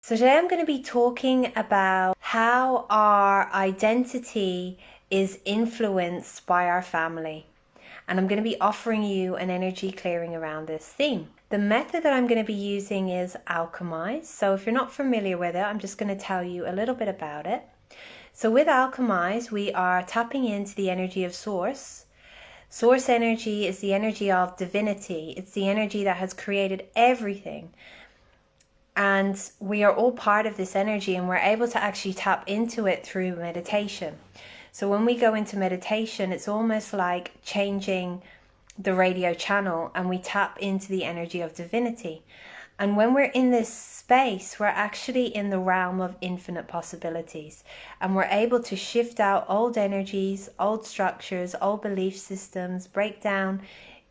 So today I'm going to be talking about how our identity is influenced by our family. And I'm going to be offering you an energy clearing around this theme. The method that I'm going to be using is Alchemize. So if you're not familiar with it, I'm just going to tell you a little bit about it. So with Alchemize, we are tapping into the energy of Source. Source energy is the energy of divinity. It's the energy that has created everything. And we are all part of this energy, and we're able to actually tap into it through meditation. So when we go into meditation, it's almost like changing the radio channel, and we tap into the energy of divinity. And when we're in this space, we're actually in the realm of infinite possibilities, and we're able to shift out old energies, old structures, old belief systems, break down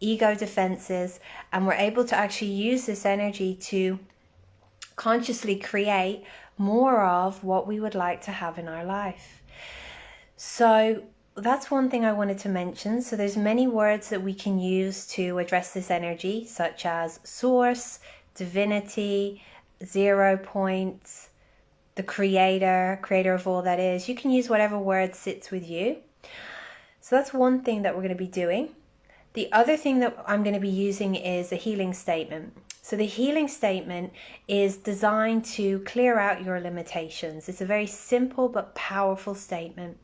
ego defenses, and we're able to actually use this energy to consciously create more of what we would like to have in our life. So that's one thing I wanted to mention. So there's many words that we can use to address this energy, such as source, divinity, 0 point, the creator of all that is. You can use whatever word sits with you. So that's one thing that we're going to be doing. The other thing that I'm going to be using is a healing statement. So the healing statement is designed to clear out your limitations. It's a very simple but powerful statement.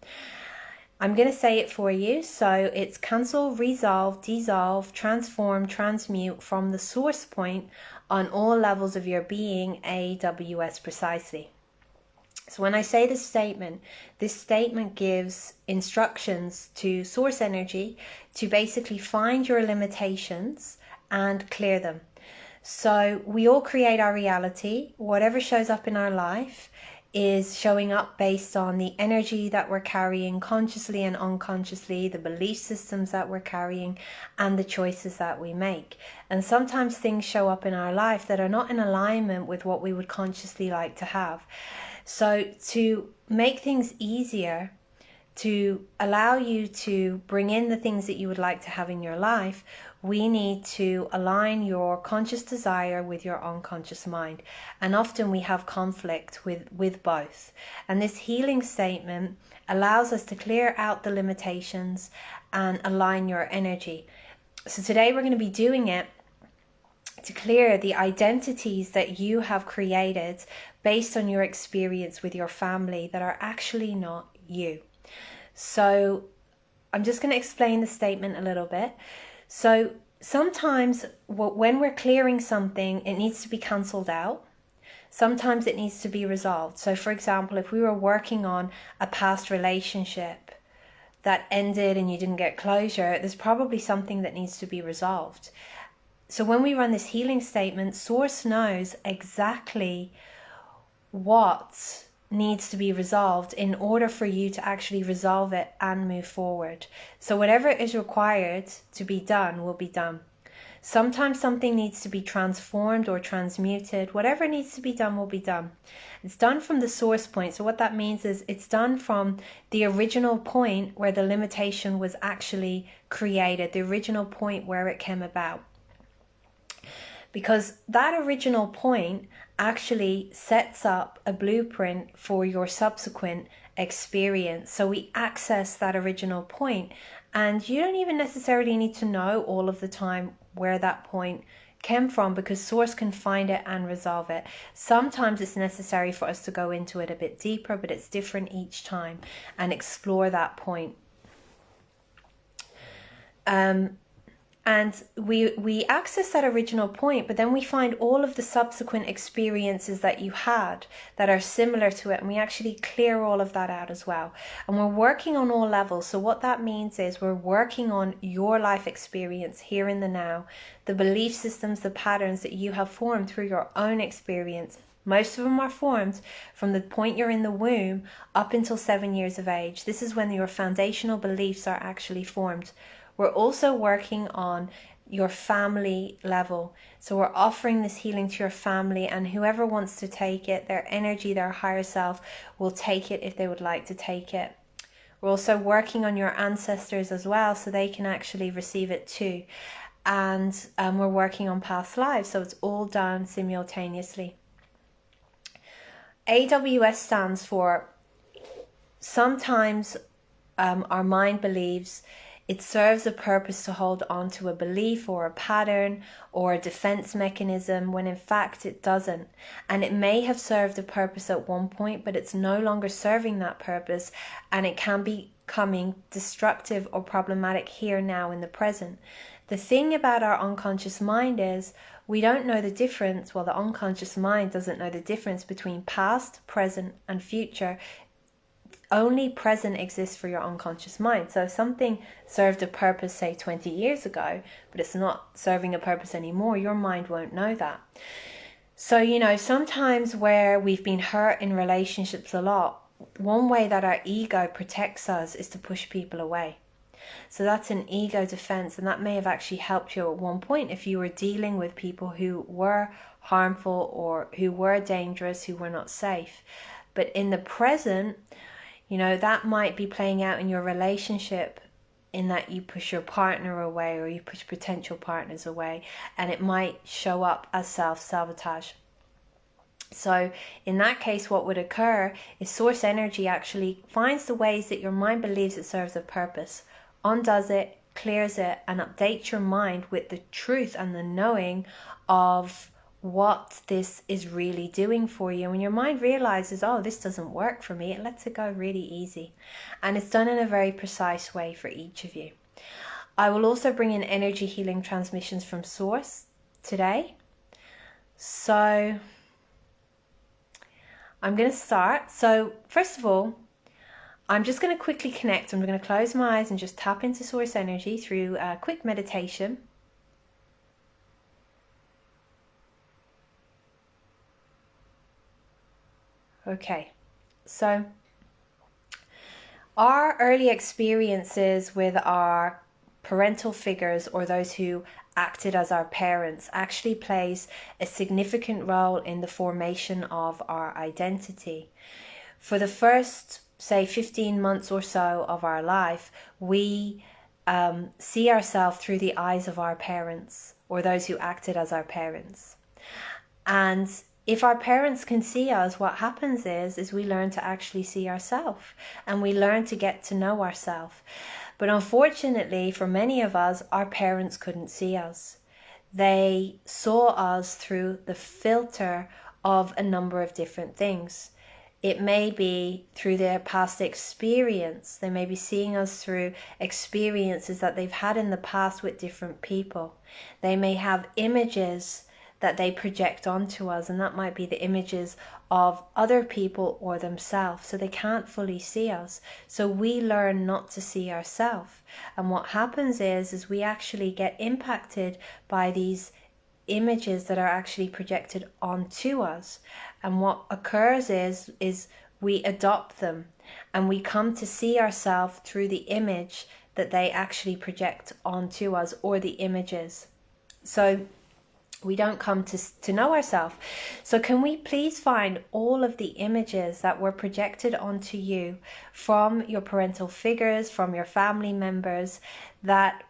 I'm going to say it for you. So it's cancel, resolve, dissolve, transform, transmute from the source point on all levels of your being, AWS precisely. So when I say this statement gives instructions to source energy to basically find your limitations and clear them. So we all create our reality. Whatever shows up in our life is showing up based on the energy that we're carrying consciously and unconsciously, the belief systems that we're carrying, and the choices that we make. And sometimes things show up in our life that are not in alignment with what we would consciously like to have. So to make things easier, to allow you to bring in the things that you would like to have in your life, we need to align your conscious desire with your unconscious mind. And often we have conflict with both. And this healing statement allows us to clear out the limitations and align your energy. So today we're going to be doing it to clear the identities that you have created based on your experience with your family that are actually not you. So I'm just going to explain the statement a little bit. So sometimes when we're clearing something, it needs to be cancelled out. Sometimes it needs to be resolved. So for example, if we were working on a past relationship that ended and you didn't get closure, there's probably something that needs to be resolved. So when we run this healing statement, Source knows exactly what needs to be resolved in order for you to actually resolve it and move forward. So whatever is required to be done will be done. Sometimes something needs to be transformed or transmuted. Whatever needs to be done will be done. It's done from the source point. So what that means is it's done from the original point where the limitation was actually created, the original point where it came about. Because that original point actually sets up a blueprint for your subsequent experience. So we access that original point, and you don't even necessarily need to know all of the time where that point came from, because Source can find it and resolve it. Sometimes it's necessary for us to go into it a bit deeper, but it's different each time, and explore that point. And we access that original point, but then we find all of the subsequent experiences that you had that are similar to it, and we actually clear all of that out as well. And we're working on all levels. So what that means is we're working on your life experience here in the now, the belief systems, the patterns that you have formed through your own experience. Most of them are formed from the point you're in the womb up until 7 years of age. This is when your foundational beliefs are actually formed. We're also working on your family level. So we're offering this healing to your family, and whoever wants to take it, their energy, their higher self, will take it if they would like to take it. We're also working on your ancestors as well, so they can actually receive it too. And we're working on past lives, so it's all done simultaneously. AWS stands for sometimes our mind believes it serves a purpose to hold on to a belief or a pattern or a defense mechanism when in fact it doesn't. And it may have served a purpose at one point, but it's no longer serving that purpose, and it can be becoming destructive or problematic here now in the present. The thing about our unconscious mind is we don't know the difference. Well, the unconscious mind doesn't know the difference between past, present, and future. Only present exists for your unconscious mind. So if something served a purpose, say 20 years ago, but it's not serving a purpose anymore, your mind won't know that. So, sometimes where we've been hurt in relationships a lot, one way that our ego protects us is to push people away. So that's an ego defense, and that may have actually helped you at one point if you were dealing with people who were harmful or who were dangerous, who were not safe. But in the present, that might be playing out in your relationship in that you push your partner away or you push potential partners away, and it might show up as self-sabotage. So in that case, what would occur is source energy actually finds the ways that your mind believes it serves a purpose, undoes it, clears it, and updates your mind with the truth and the knowing of what this is really doing for you. When your mind realizes, oh, this doesn't work for me, it lets it go really easy. And it's done in a very precise way for each of you. I will also bring in energy healing transmissions from source today. So I'm going to start. So first of all, I'm just going to quickly connect. I'm going to close my eyes and just tap into source energy through a quick meditation. Okay, so our early experiences with our parental figures or those who acted as our parents actually plays a significant role in the formation of our identity. For the first, say, 15 months or so of our life, we see ourselves through the eyes of our parents or those who acted as our parents. And if our parents can see us, what happens is we learn to actually see ourselves, and we learn to get to know ourselves. But unfortunately, for many of us, our parents couldn't see us. They saw us through the filter of a number of different things. It may be through their past experience. They may be seeing us through experiences that they've had in the past with different people. They may have images that they project onto us, and that might be the images of other people or themselves, so they can't fully see us. So we learn not to see ourselves, and what happens is we actually get impacted by these images that are actually projected onto us. And what occurs is we adopt them, and we come to see ourselves through the image that they actually project onto us, or the images. So we don't come to know ourselves. So can we please find all of the images that were projected onto you from your parental figures, from your family members, that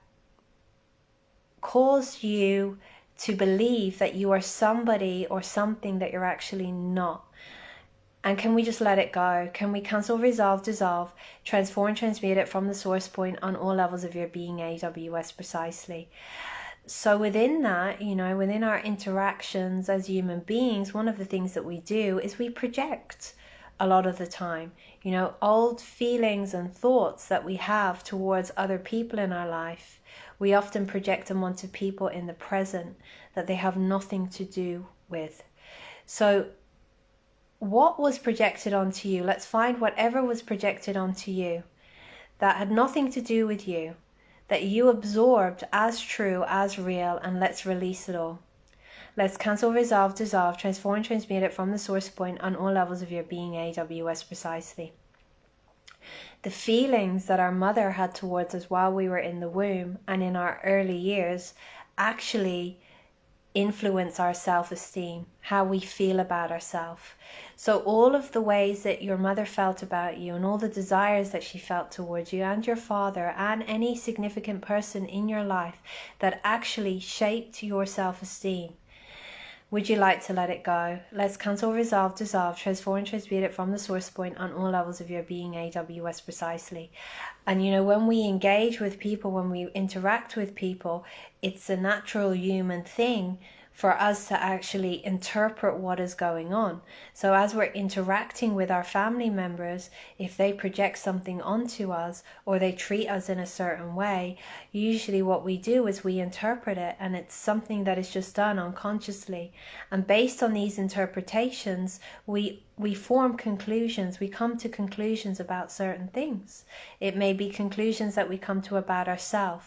cause you to believe that you are somebody or something that you're actually not? And can we just let it go? Can we cancel, resolve, dissolve, transform, transmute it from the source point on all levels of your being, AWS precisely? So within that, within our interactions as human beings, one of the things that we do is we project a lot of the time. Old feelings and thoughts that we have towards other people in our life, we often project them onto people in the present that they have nothing to do with. So what was projected onto you? Let's find whatever was projected onto you that had nothing to do with you, that you absorbed as true, as real, and let's release it all. Let's cancel, resolve, dissolve, transform, transmute it from the source point on all levels of your being, AWS precisely. The feelings that our mother had towards us while we were in the womb and in our early years actually influence our self-esteem, how we feel about ourselves. So all of the ways that your mother felt about you and all the desires that she felt towards you and your father and any significant person in your life that actually shaped your self-esteem Would you like to let it go? Let's cancel, resolve, dissolve, transform, and transmute it from the source point on all levels of your being, AWS precisely. And you know, when we engage with people, when we interact with people, it's a natural human thing for us to actually interpret what is going on. So as we're interacting with our family members, if they project something onto us or they treat us in a certain way, usually what we do is we interpret it, and it's something that is just done unconsciously. And based on these interpretations, we form conclusions. We come to conclusions about certain things. It may be conclusions that we come to about ourselves.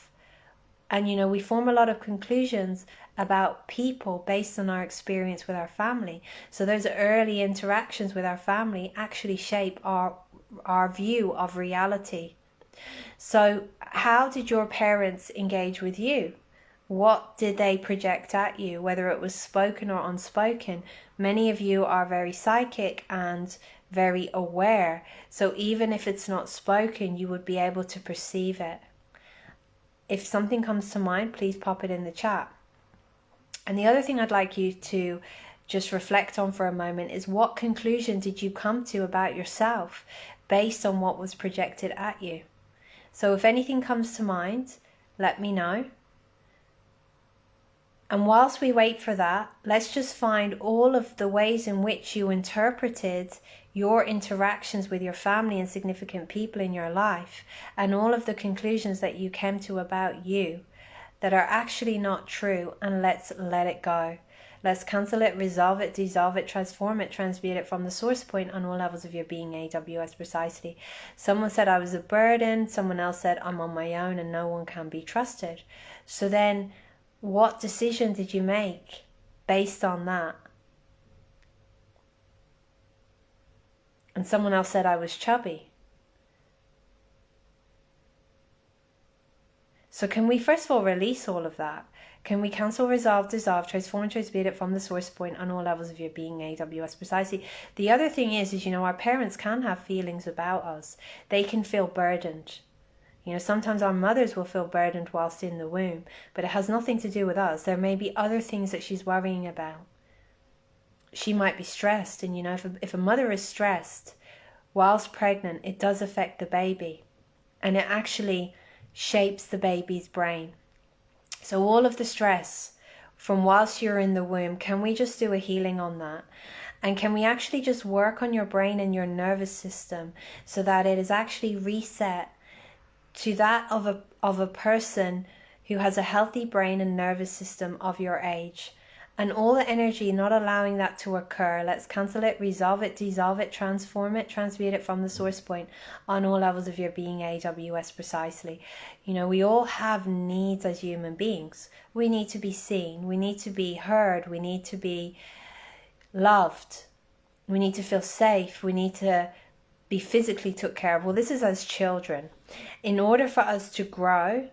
And you know, we form a lot of conclusions about people based on our experience with our family. So those early interactions with our family actually shape our view of reality. So how did your parents engage with you? What did they project at you, whether it was spoken or unspoken? Many of you are very psychic and very aware. So even if it's not spoken, you would be able to perceive it. If something comes to mind, please pop it in the chat. And the other thing I'd like you to just reflect on for a moment is, what conclusion did you come to about yourself based on what was projected at you? So if anything comes to mind, let me know. And whilst we wait for that, let's just find all of the ways in which you interpreted your interactions with your family and significant people in your life, and all of the conclusions that you came to about you that are actually not true, and let's let it go. Let's cancel it, resolve it, dissolve it, transform it, transmute it from the source point on all levels of your being, AWS precisely. Someone said I was a burden. Someone else said I'm on my own and no one can be trusted. So then what decision did you make based on that? And someone else said I was chubby. So can we first of all release all of that? Can we cancel, resolve, dissolve, transform, and transmute it from the source point on all levels of your being, AWS precisely? The other thing is, you know, our parents can have feelings about us. They can feel burdened. You know, sometimes our mothers will feel burdened whilst in the womb, but it has nothing to do with us. There may be other things that she's worrying about. She might be stressed, and you know, if a mother is stressed whilst pregnant, it does affect the baby, and it actually shapes the baby's brain. So all of the stress from whilst you're in the womb, can we just do a healing on that? And can we actually just work on your brain and your nervous system so that it is actually reset to that of a person who has a healthy brain and nervous system of your age? And all the energy not allowing that to occur, let's cancel it, resolve it, dissolve it, transform it, transmute it from the source point on all levels of your being, AWS precisely. You know, we all have needs as human beings. We need to be seen. We need to be heard. We need to be loved. We need to feel safe. We need to be physically took care of. Well, this is as children. In order for us to grow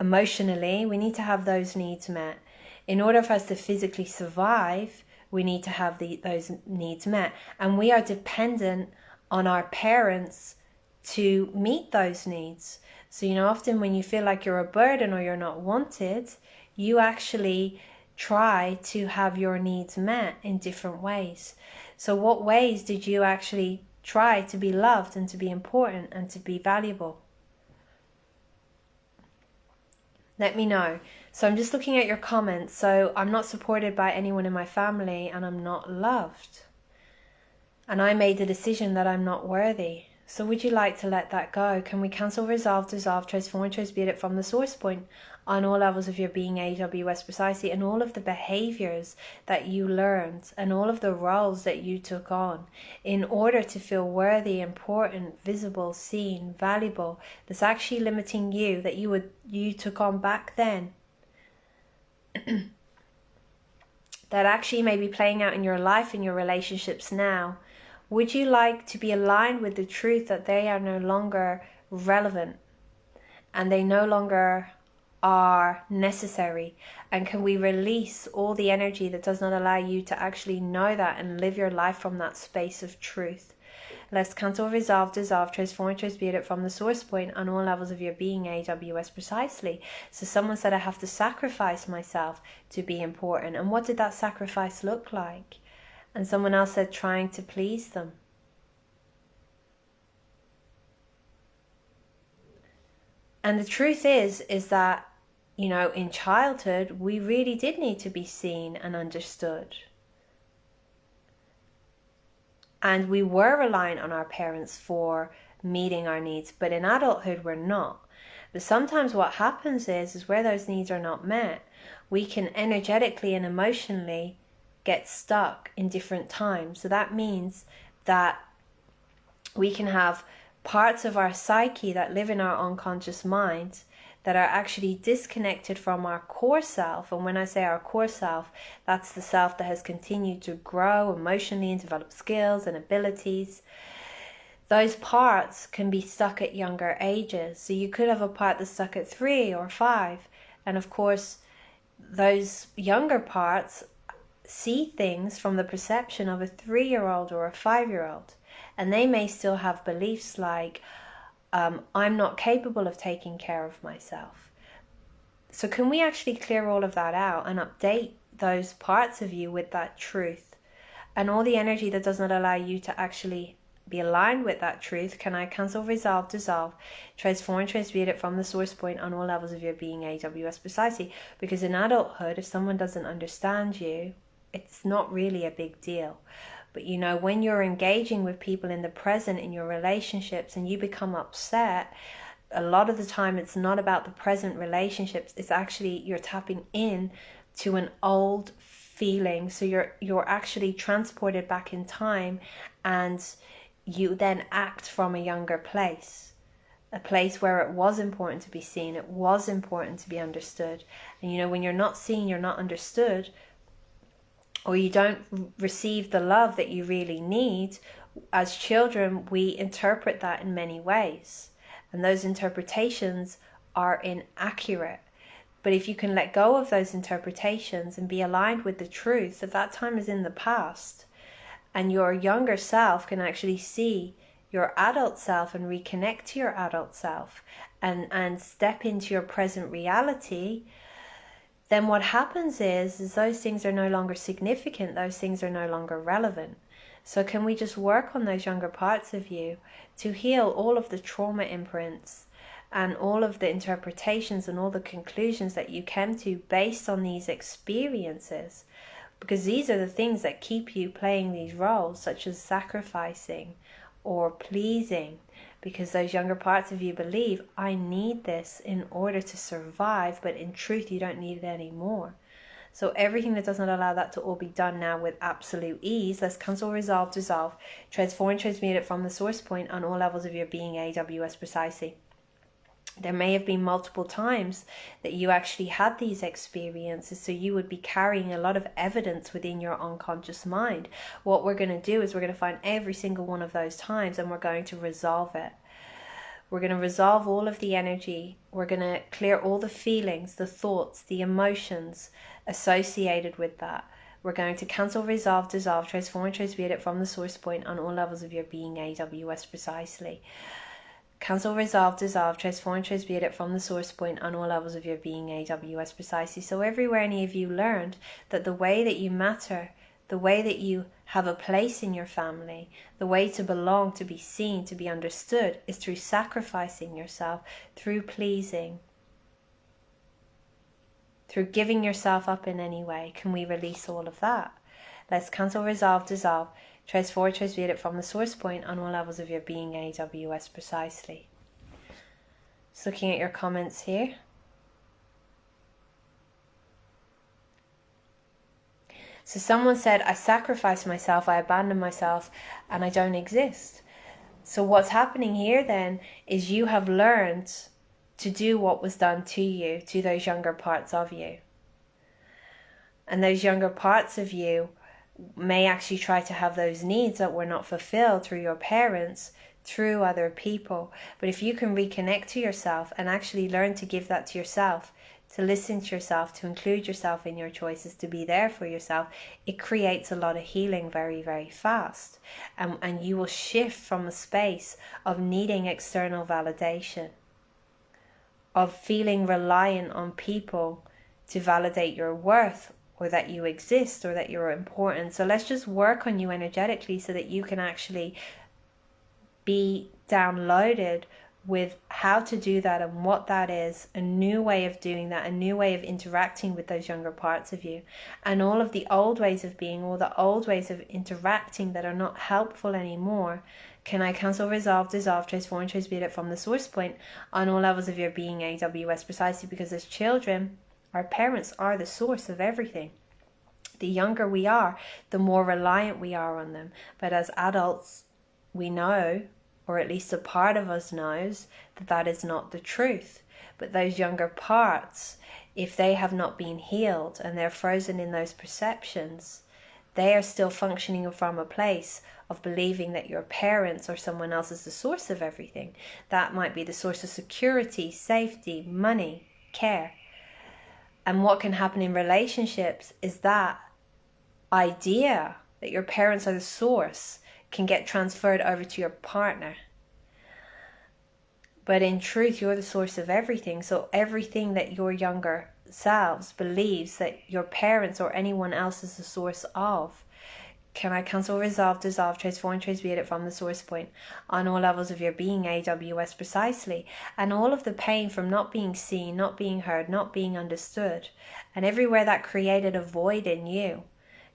emotionally, we need to have those needs met. In order for us to physically survive, we need to have those needs met. And we are dependent on our parents to meet those needs. So, you know, often when you feel like you're a burden or you're not wanted, you actually try to have your needs met in different ways. So what ways did you actually try to be loved and to be important and to be valuable? Let me know. So I'm just looking at your comments. So I'm not supported by anyone in my family, and I'm not loved. And I made the decision that I'm not worthy. So would you like to let that go? Can we cancel, resolve, dissolve, transform, and transmute it from the source point on all levels of your being, AWS precisely, and all of the behaviors that you learned and all of the roles that you took on in order to feel worthy, important, visible, seen, valuable, that's actually limiting you, that you took on back then, that actually may be playing out in your life, in your relationships now? Would you like to be aligned with the truth that they are no longer relevant and they no longer are necessary? And can we release all the energy that does not allow you to actually know that and live your life from that space of truth? Let's cancel, resolve, dissolve, transform, transmute it from the source point on all levels of your being, AWS precisely. So someone said I have to sacrifice myself to be important. And what did that sacrifice look like? And someone else said trying to please them. And the truth is that, you know, in childhood, we really did need to be seen and understood. And we were reliant on our parents for meeting our needs, but in adulthood, we're not. But sometimes what happens is where those needs are not met, we can energetically and emotionally get stuck in different times. So that means that we can have parts of our psyche that live in our unconscious mind that are actually disconnected from our core self. And when I say our core self, that's the self that has continued to grow emotionally and develop skills and abilities. Those parts can be stuck at younger ages. So you could have a part that's stuck at 3 or 5. And of course, those younger parts see things from the perception of a 3-year-old or a 5-year-old. And they may still have beliefs like, I'm not capable of taking care of myself. So can we actually clear all of that out and update those parts of you with that truth? And all the energy that does not allow you to actually be aligned with that truth, can I cancel, resolve, dissolve, transform, transmute it from the source point on all levels of your being, AWS precisely? Because in adulthood, if someone doesn't understand you, it's not really a big deal. But you know, when you're engaging with people in the present in your relationships and you become upset, a lot of the time it's not about the present relationships. It's actually you're tapping in to an old feeling. So you're actually transported back in time, and you then act from a younger place. A place where it was important to be seen, it was important to be understood. And you know, when you're not seen, you're not understood, or you don't receive the love that you really need, as children, we interpret that in many ways. And those interpretations are inaccurate. But if you can let go of those interpretations and be aligned with the truth that time is in the past, and your younger self can actually see your adult self and reconnect to your adult self and step into your present reality, then what happens is those things are no longer significant, those things are no longer relevant. So can we just work on those younger parts of you to heal all of the trauma imprints and all of the interpretations and all the conclusions that you came to based on these experiences? Because these are the things that keep you playing these roles, such as sacrificing or pleasing, because those younger parts of you believe, I need this in order to survive, but in truth, you don't need it anymore. So everything that does not allow that to all be done now with absolute ease, let's cancel, resolve, dissolve, transform, transmute it from the source point on all levels of your being, AWS precisely. There may have been multiple times that you actually had these experiences, so you would be carrying a lot of evidence within your unconscious mind. What we're going to do is we're going to find every single one of those times and we're going to resolve it. We're going to resolve all of the energy. We're going to clear all the feelings, the thoughts, the emotions associated with that. We're going to cancel, resolve, dissolve, transform, transmute it from the source point on all levels of your being, AWS precisely. Cancel, resolve, dissolve, transform, transmute it from the source point on all levels of your being, AWS precisely. So everywhere any of you learned that the way that you matter, the way that you have a place in your family, the way to belong, to be seen, to be understood, is through sacrificing yourself, through pleasing, through giving yourself up in any way. Can we release all of that? Let's cancel, resolve, dissolve, transform, transmute it from the source point on all levels of your being, AWS precisely. Just looking at your comments here. So someone said, I sacrifice myself, I abandon myself, and I don't exist. So what's happening here then is you have learned to do what was done to you, to those younger parts of you. And those younger parts of you may actually try to have those needs that were not fulfilled through your parents, through other people. But if you can reconnect to yourself and actually learn to give that to yourself, to listen to yourself, to include yourself in your choices, to be there for yourself, it creates a lot of healing very, very fast. And you will shift from a space of needing external validation, of feeling reliant on people to validate your worth, or that you exist, or that you're important. So let's just work on you energetically so that you can actually be downloaded with how to do that and what that is, a new way of doing that, a new way of interacting with those younger parts of you. And all of the old ways of being, all the old ways of interacting that are not helpful anymore, can I cancel, resolve, dissolve, transform, transmute it from the source point on all levels of your being, AWS, precisely because as children, our parents are the source of everything. The younger we are, the more reliant we are on them. But as adults, we know, or at least a part of us knows, that that is not the truth. But those younger parts, if they have not been healed and they're frozen in those perceptions, they are still functioning from a place of believing that your parents or someone else is the source of everything. That might be the source of security, safety, money, care. And what can happen in relationships is that idea that your parents are the source can get transferred over to your partner. But in truth, you're the source of everything. So everything that your younger selves believes that your parents or anyone else is the source of, can I cancel, resolve, dissolve, transform, transmute it from the source point on all levels of your being, AWS, precisely. And all of the pain from not being seen, not being heard, not being understood, and everywhere that created a void in you,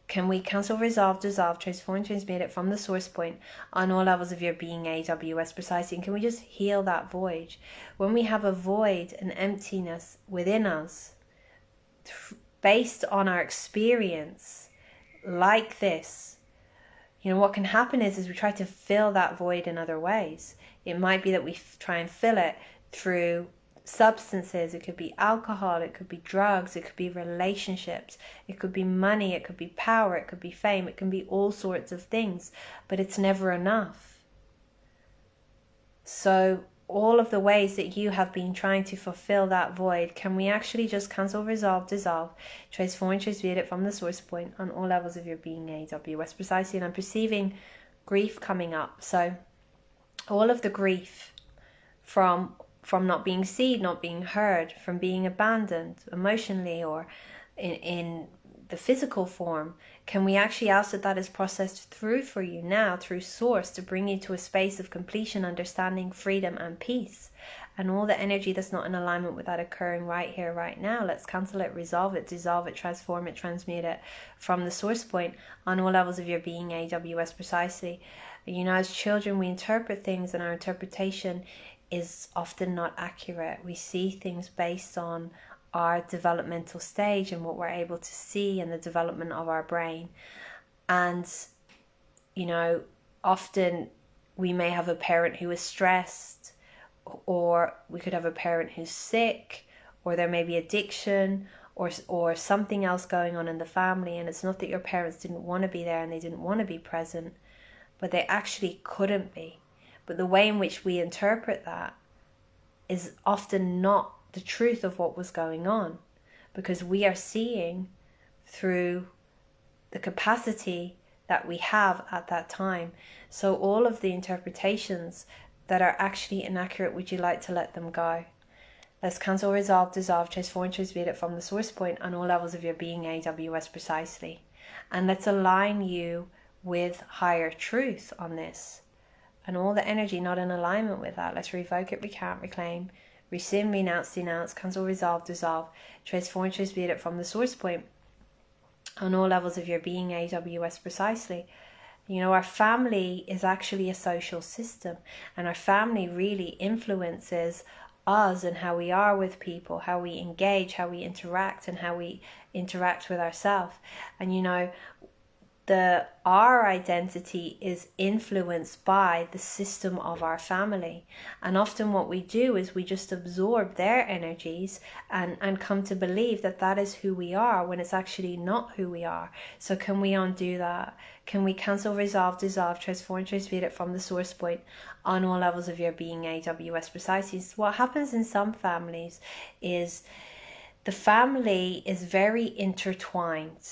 can we cancel, resolve, dissolve, transform, transmute it from the source point on all levels of your being, AWS, precisely. And can we just heal that void? When we have a void, an emptiness within us, based on our experience like this, you know, what can happen is we try to fill that void in other ways. It might be that we try and fill it through substances. It could be alcohol, it could be drugs, it could be relationships, it could be money, it could be power, it could be fame, it can be all sorts of things, but it's never enough. So all of the ways that you have been trying to fulfill that void, can we actually just cancel, resolve, dissolve, transform, transmute it from the source point on all levels of your being, AWS, precisely. And I'm perceiving grief coming up. So all of the grief from not being seen, not being heard, from being abandoned emotionally or in the physical form, can we actually ask that that is processed through for you now, through source, to bring you to a space of completion, understanding, freedom and peace? And all the energy that's not in alignment with that occurring right here, right now, let's cancel it, resolve it, dissolve it, transform it, transmute it from the source point on all levels of your being, AWS, precisely. You know, as children, we interpret things, and our interpretation is often not accurate. We see things based on our developmental stage and what we're able to see and the development of our brain. And, you know, often we may have a parent who is stressed, or we could have a parent who's sick, or there may be addiction or something else going on in the family. And it's not that your parents didn't want to be there and they didn't want to be present, but they actually couldn't be. But the way in which we interpret that is often not the truth of what was going on, because we are seeing through the capacity that we have at that time. So all of the interpretations that are actually inaccurate, would you like to let them go? Let's cancel, resolve, dissolve, transform, transmute it from the source point on all levels of your being, AWS, precisely. And let's align you with higher truth on this. And all the energy not in alignment with that, let's revoke it, recount, reclaim, rescind, renounce, denounce, cancel, resolve, dissolve, transform, transmute it from the source point on all levels of your being, AWS, precisely. You know, our family is actually a social system, and our family really influences us and how we are with people, how we engage, how we interact, and how we interact with ourselves. And you know, our identity is influenced by the system of our family. And often what we do is we just absorb their energies and come to believe that that is who we are, when it's actually not who we are. So can we undo that? Can we cancel, resolve, dissolve, transform, transmute it from the source point on all levels of your being, AWS, precisely? So what happens in some families is the family is very intertwined.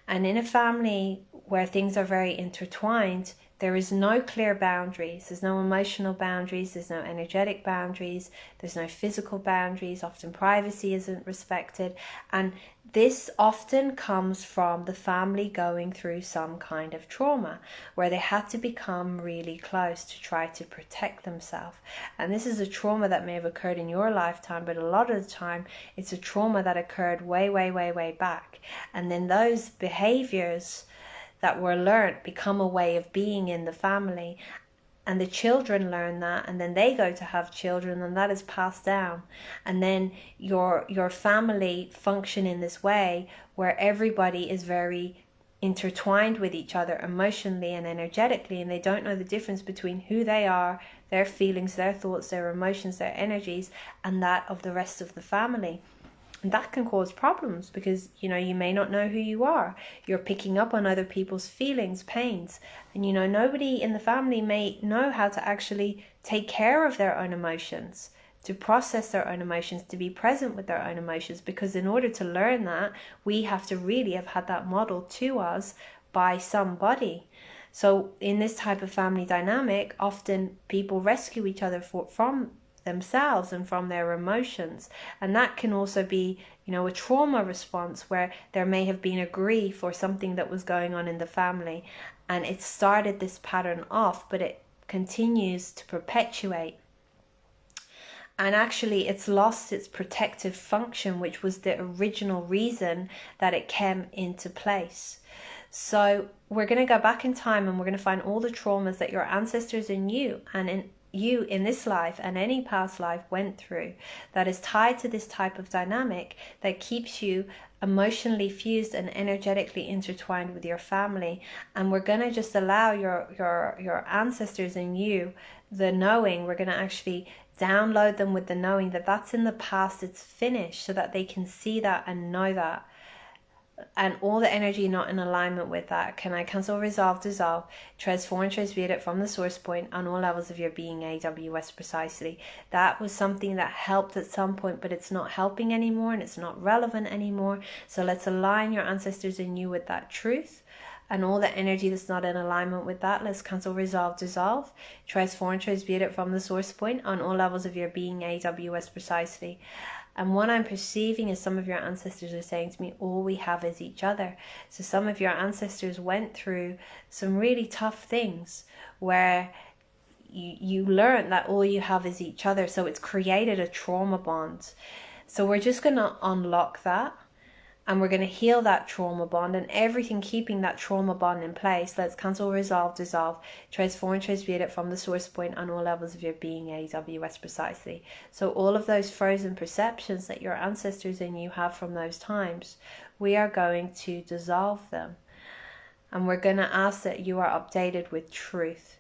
And in a family where things are very intertwined, there is no clear boundaries. There's no emotional boundaries. There's no energetic boundaries. There's no physical boundaries. Often privacy isn't respected. And this often comes from the family going through some kind of trauma where they had to become really close to try to protect themselves. And this is a trauma that may have occurred in your lifetime, but a lot of the time it's a trauma that occurred way, way, way, way back. And then those behaviors that were learned become a way of being in the family, and the children learn that, and then they go to have children, and that is passed down. And then your family function in this way where everybody is very intertwined with each other emotionally and energetically, and they don't know the difference between who they are, their feelings, their thoughts, their emotions, their energies, and that of the rest of the family. And that can cause problems because, you may not know who you are. You're picking up on other people's feelings, pains. And, nobody in the family may know how to actually take care of their own emotions, to process their own emotions, to be present with their own emotions. Because in order to learn that, we have to really have had that model to us by somebody. So in this type of family dynamic, often people rescue each other from themselves and from their emotions. And that can also be, a trauma response where there may have been a grief or something that was going on in the family, and it started this pattern off, but it continues to perpetuate. And actually it's lost its protective function, which was the original reason that it came into place. So we're going to go back in time, and we're going to find all the traumas that your ancestors and you in this life and any past life went through, that is tied to this type of dynamic that keeps you emotionally fused and energetically intertwined with your family. And we're going to just allow your ancestors and you the knowing. We're going to actually download them with the knowing that that's in the past, it's finished, so that they can see that and know that. And all the energy not in alignment with that, can I cancel, resolve, dissolve, transform, transmute it from the source point on all levels of your being, AWS precisely. That was something that helped at some point, but it's not helping anymore and it's not relevant anymore. So let's align your ancestors and you with that truth. And all the energy that's not in alignment with that, let's cancel, resolve, dissolve, transform, transmute it from the source point on all levels of your being, AWS precisely. And what I'm perceiving is some of your ancestors are saying to me, all we have is each other. So some of your ancestors went through some really tough things where you learned that all you have is each other. So it's created a trauma bond. So we're just going to unlock that. And we're going to heal that trauma bond, and everything keeping that trauma bond in place. Let's cancel, resolve, dissolve, transform, transmute it from the source point on all levels of your being, AWS precisely. So all of those frozen perceptions that your ancestors and you have from those times, we are going to dissolve them. And we're going to ask that you are updated with truth.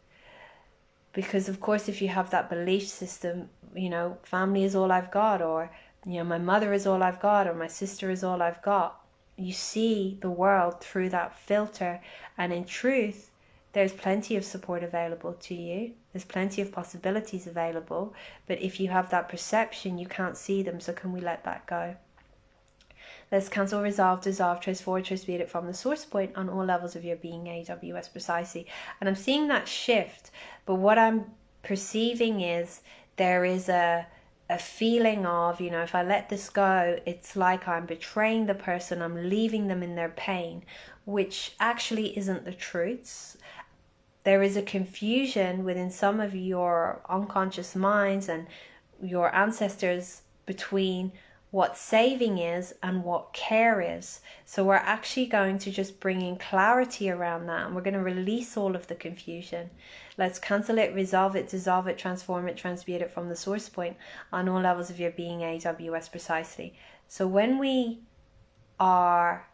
Because of course, if you have that belief system, family is all I've got, or my mother is all I've got, or my sister is all I've got. You see the world through that filter. And in truth, there's plenty of support available to you. There's plenty of possibilities available. But if you have that perception, you can't see them. So can we let that go? Let's cancel, resolve, dissolve, transform, transmute it from the source point on all levels of your being, AWS precisely. And I'm seeing that shift. But what I'm perceiving is there is a feeling of, if I let this go, it's like I'm betraying the person, I'm leaving them in their pain, which actually isn't the truth. There is a confusion within some of your unconscious minds and your ancestors between what saving is and what care is. So we're actually going to just bring in clarity around that, and we're going to release all of the confusion. Let's cancel it, resolve it, dissolve it, transform it, transmute it from the source point on all levels of your being, AWS precisely. So when we are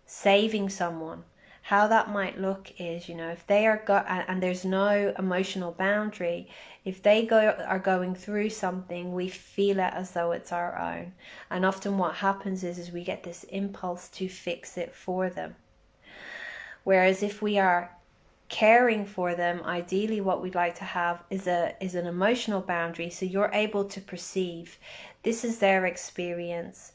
saving someone, how that might look is, if they are and there's no emotional boundary, if they are going through something, we feel it as though it's our own. And often what happens is we get this impulse to fix it for them. Whereas if we are caring for them, ideally what we'd like to have is an emotional boundary, so you're able to perceive this is their experience.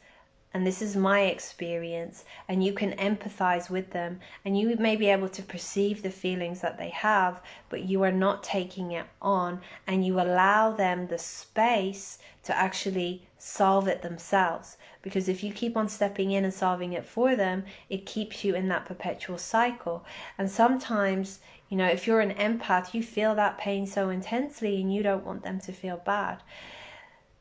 and this is my experience, and you can empathize with them, and you may be able to perceive the feelings that they have, but you are not taking it on, and you allow them the space to actually solve it themselves. Because if you keep on stepping in and solving it for them, it keeps you in that perpetual cycle. And sometimes, you know, if you're an empath, you feel that pain so intensely and you don't want them to feel bad.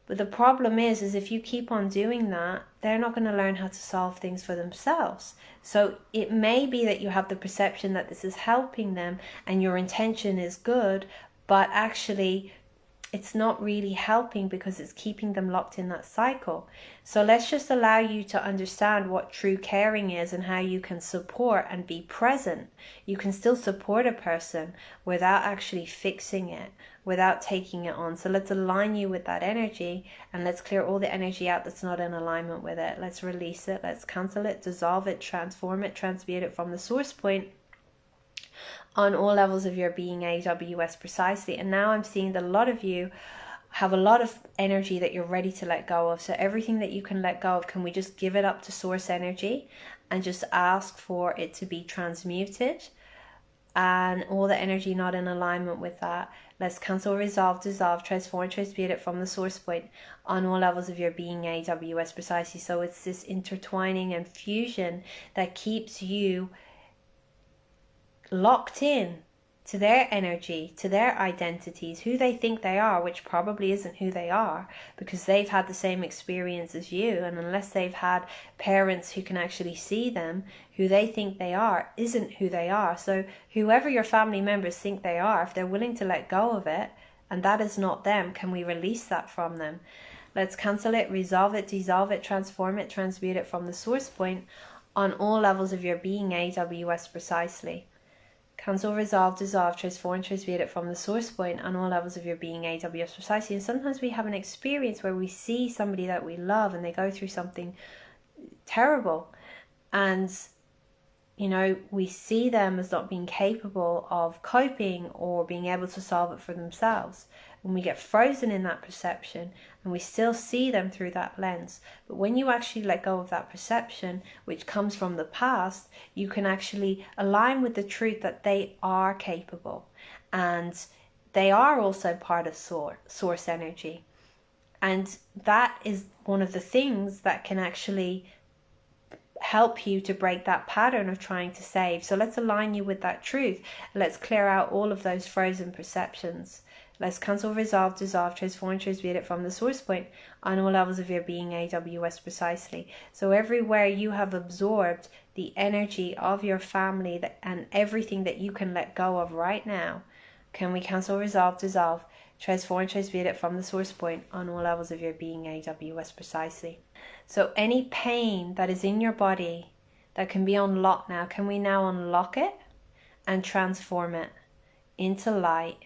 But the problem is if you keep on doing that, they're not going to learn how to solve things for themselves. So it may be that you have the perception that this is helping them and your intention is good, but actually it's not really helping because it's keeping them locked in that cycle. So let's just allow you to understand what true caring is and how you can support and be present. You can still support a person without actually fixing it, without taking it on. So let's align you with that energy, and let's clear all the energy out that's not in alignment with it. Let's release it, let's cancel it, dissolve it, transform it, transmute it from the source point on all levels of your being, AWS precisely. And now I'm seeing that a lot of you have a lot of energy that you're ready to let go of. So everything that you can let go of, can we just give it up to source energy and just ask for it to be transmuted? And all the energy not in alignment with that, let's cancel, resolve, dissolve, transform, transmute it from the source point on all levels of your being, AWS precisely. So it's this intertwining and fusion that keeps you locked in to their energy, to their identities, who they think they are, which probably isn't who they are, because they've had the same experience as you. And unless they've had parents who can actually see them, who they think they are isn't who they are. So whoever your family members think they are, if they're willing to let go of it, and that is not them, can we release that from them? Let's cancel it, resolve it, dissolve it, transform it, transmute it from the source point on all levels of your being, AWS precisely. Cancel, resolve, dissolve, transform, transmute it from the source point on all levels of your being, AWS precisely. And sometimes we have an experience where we see somebody that we love and they go through something terrible, and you know, we see them as not being capable of coping or being able to solve it for themselves. And we get frozen in that perception, and we still see them through that lens. But when you actually let go of that perception, which comes from the past, you can actually align with the truth that they are capable, and they are also part of source energy. And that is one of the things that can actually help you to break that pattern of trying to save. So let's align you with that truth. Let's clear out all of those frozen perceptions. Let's cancel, resolve, dissolve, transform, transmute it from the source point on all levels of your being, AWS precisely. So everywhere you have absorbed the energy of your family and everything that you can let go of right now, can we cancel, resolve, dissolve, transform, transmute it from the source point on all levels of your being, AWS precisely. So any pain that is in your body that can be unlocked now, can we now unlock it and transform it into light?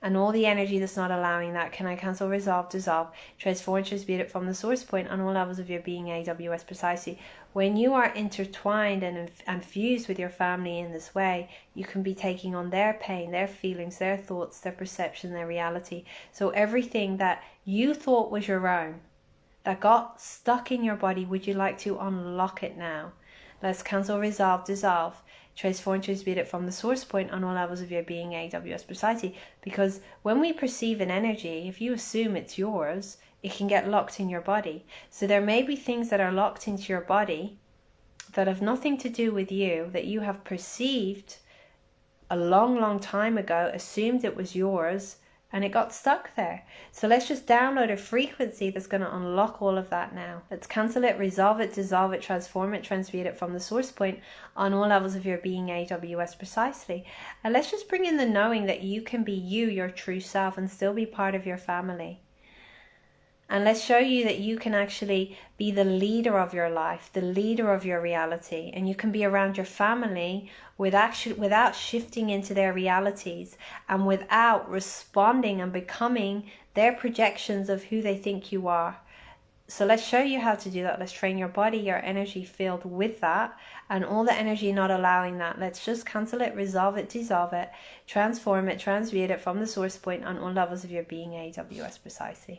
And all the energy that's not allowing that, can I cancel, resolve, dissolve, transform, transmute it from the source point on all levels of your being, AWS precisely. When you are intertwined and fused with your family in this way, you can be taking on their pain, their feelings, their thoughts, their perception, their reality. So everything that you thought was your own, that got stuck in your body, would you like to unlock it now? Let's cancel, resolve, dissolve, transform, transmute it from the source point on all levels of your being, AWS precisely. Because when we perceive an energy, if you assume it's yours, it can get locked in your body. So there may be things that are locked into your body that have nothing to do with you, that you have perceived a long, long time ago, assumed it was yours, and it got stuck there. So let's just download a frequency that's going to unlock all of that now. Let's cancel it, resolve it, dissolve it, transform it, transmute it from the source point on all levels of your being, AWS precisely. And let's just bring in the knowing that you can be you, your true self, and still be part of your family. And let's show you that you can actually be the leader of your life, the leader of your reality. And you can be around your family without shifting into their realities and without responding and becoming their projections of who they think you are. So let's show you how to do that. Let's train your body, your energy field with that, and all the energy not allowing that. Let's just cancel it, resolve it, dissolve it, transform it, transmute it from the source point on all levels of your being, AWS precisely.